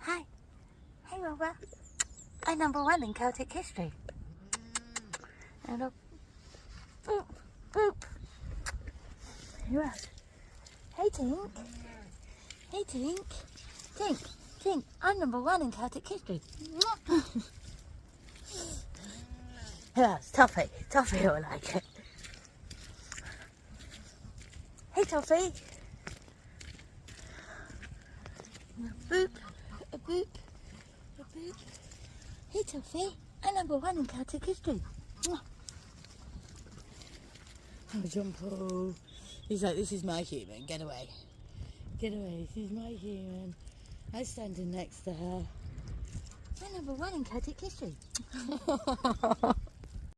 Hi. Hey, Robert. I'm number one in Celtic history. And a boop, boop. Who else? Hey, Tink. Hey, Tink. Tink, Tink. I'm number one in Celtic history. Who else? Toffee. Toffee will like it. Hey, Toffee. A boop, a boop, a boop. Hey, Toffee. I'm number one in Celtic history. Oh, John Paul. He's like, this is my human. Get away. Get away. This is my human. I'm standing next to her. I'm number one in Celtic history.